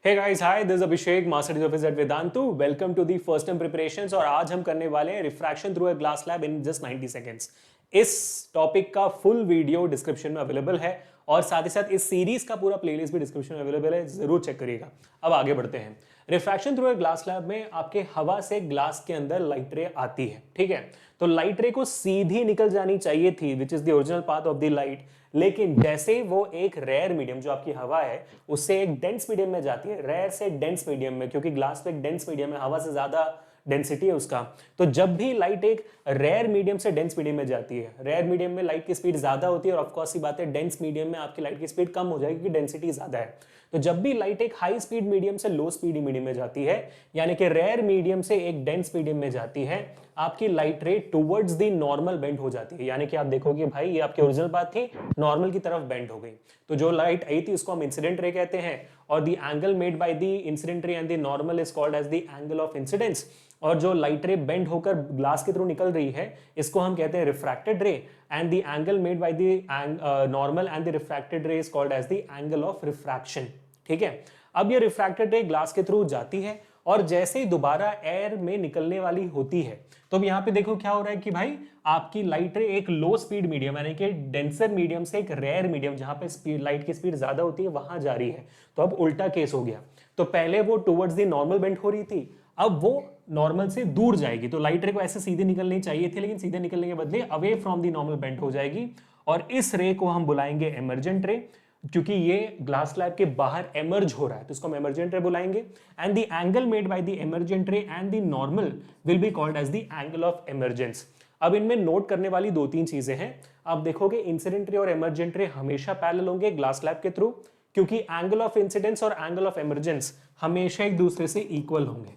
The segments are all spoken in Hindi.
Hey guys, hi, this Abhishek, master of physics at Vedantu. Welcome to the first time preparations. और आज हम करने वाले हैं refraction through a glass lab in just 90 seconds. इस टॉपिक का फुल वीडियो डिस्क्रिप्शन में अवेलेबल है और साथ ही साथ इस सीरीज का पूरा प्लेलिस्ट भी डिस्क्रिप्शन में अवेलेबल है, जरूर चेक करिएगा। अब आगे बढ़ते हैं। Refraction through a glass lab में आपके हवा से ग्लास के अंदर लाइट रे आती है, ठीक है। तो लाइट रे को सीधी निकल जानी चाहिए थी, which is the original path of the light. लेकिन जैसे वो एक रेयर मीडियम जो आपकी हवा है उससे एक डेंस मीडियम में जाती है, रेयर से डेंस मीडियम में, क्योंकि ग्लास तो एक डेंस मीडियम है, हवा से ज्यादा डेंसिटी है उसका। तो जब भी लाइट एक रेयर मीडियम से डेंस मीडियम में जाती है, रेयर मीडियम में लाइट की स्पीड ज्यादा होती है और ऑफकोर्स सी बात है डेंस मीडियम में आपकी लाइट की स्पीड कम हो जाएगी क्योंकि डेंसिटी ज्यादा है। तो जब भी लाइट एक हाई स्पीड मीडियम से लो स्पीड मीडियम में जाती है, यानी कि रेयर मीडियम से एक डेंस मीडियम में जाती है, आपकी लाइट रे टुवर्ड्स द नॉर्मल बेंड हो जाती है। यानी कि आप देखोगे भाई ये आपकी ओरिजिनल बात थी, नॉर्मल की तरफ बेंड हो गई। तो जो लाइट आई थी उसको हम इंसिडेंट रे कहते हैं और the angle made by the incident ray and the normal is called as the angle of incidence. और जो लाइट रे बेंड होकर ग्लास के थ्रू निकल रही है इसको हम कहते हैं refracted ray, and the angle made by the normal and the refracted ray is called as the angle of refraction, ठीक है। अब ये रिफ्रैक्टेड रे ग्लास के थ्रू जाती है और जैसे ही दोबारा एयर में निकलने वाली होती है, तो अब यहां पे देखो क्या हो रहा है कि भाई आपकी लाइट रे एक लो स्पीड मीडियम यानी कि डेंसर मीडियम से एक रेयर मीडियम जहां पे स्पीड लाइट की स्पीड ज्यादा होती है वहां जा रही है। तो अब उल्टा केस हो गया। तो पहले वो टुवर्ड्स द नॉर्मल बेंड हो रही थी, अब वो नॉर्मल से दूर जाएगी। तो लाइट रे को ऐसे सीधे निकलनी चाहिए थी, लेकिन सीधे निकलने के बदले away from the normal bend हो जाएगी। और इस रे को हम बुलाएंगे एमर्जेंट रे, क्योंकि ये ग्लास स्लैब के बाहर एमर्ज हो रहा है तो इसको हम एमर्जेंट रे बुलाएंगे। And the angle made by the emergent ray and the normal will be called as the angle of emergence. अब इनमें नोट करने वाली दो तीन चीजें हैं। आप देखोगे इंसिडेंट रे और एमर्जेंट रे हमेशा पैरेलल होंगे ग्लास स्लैब के थ्रू, क्योंकि एंगल ऑफ इंसिडेंस और एंगल ऑफ एमर्जेंस हमेशा एक दूसरे से इक्वल होंगे,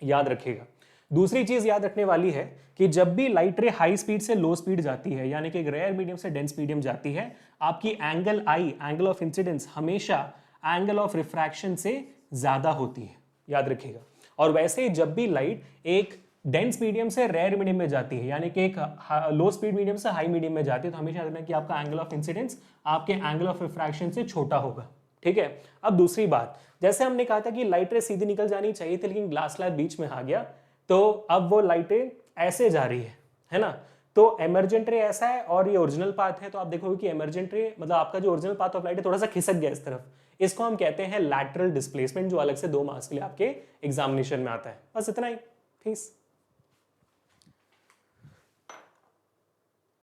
याद रखिएगा। दूसरी चीज याद रखने वाली है कि जब भी लाइट रे हाई स्पीड से लो स्पीड जाती है, यानी कि एक रेयर मीडियम से डेंस मीडियम जाती है, आपकी angle I, angle of incidence, हमेशा एंगल ऑफ रिफ्रैक्शन से ज्यादा होती है, याद रखिएगा। और वैसे ही जब भी लाइट एक डेंस मीडियम से रेयर मीडियम में जाती है, यानी कि एक लो स्पीड मीडियम से हाई मीडियम में जाती है, तो हमेशा याद रखना कि आपका एंगल ऑफ इंसिडेंस आपके एंगल ऑफ रिफ्रैक्शन से छोटा होगा, ठीक है। अब दूसरी बात, जैसे हमने कहा था कि लाइट रे सीधी निकल जानी चाहिए थी लेकिन ग्लास स्लैब बीच में आ गया, तो अब वो लाइटें ऐसे जा रही है ना। तो एमर्जेंट रे ऐसा है और ये ओरिजिनल पाथ है। तो आप देखोगे कि एमर्जेंट रे मतलब आपका जो ओरिजिनल पाथ ऑफ लाइट है थोड़ा सा खिसक गया इस तरफ, इसको हम कहते हैं लैटरल डिस्प्लेसमेंट, जो अलग से 2 मार्क्स के लिए आपके एग्जामिनेशन में आता है। बस इतना ही, प्लीज।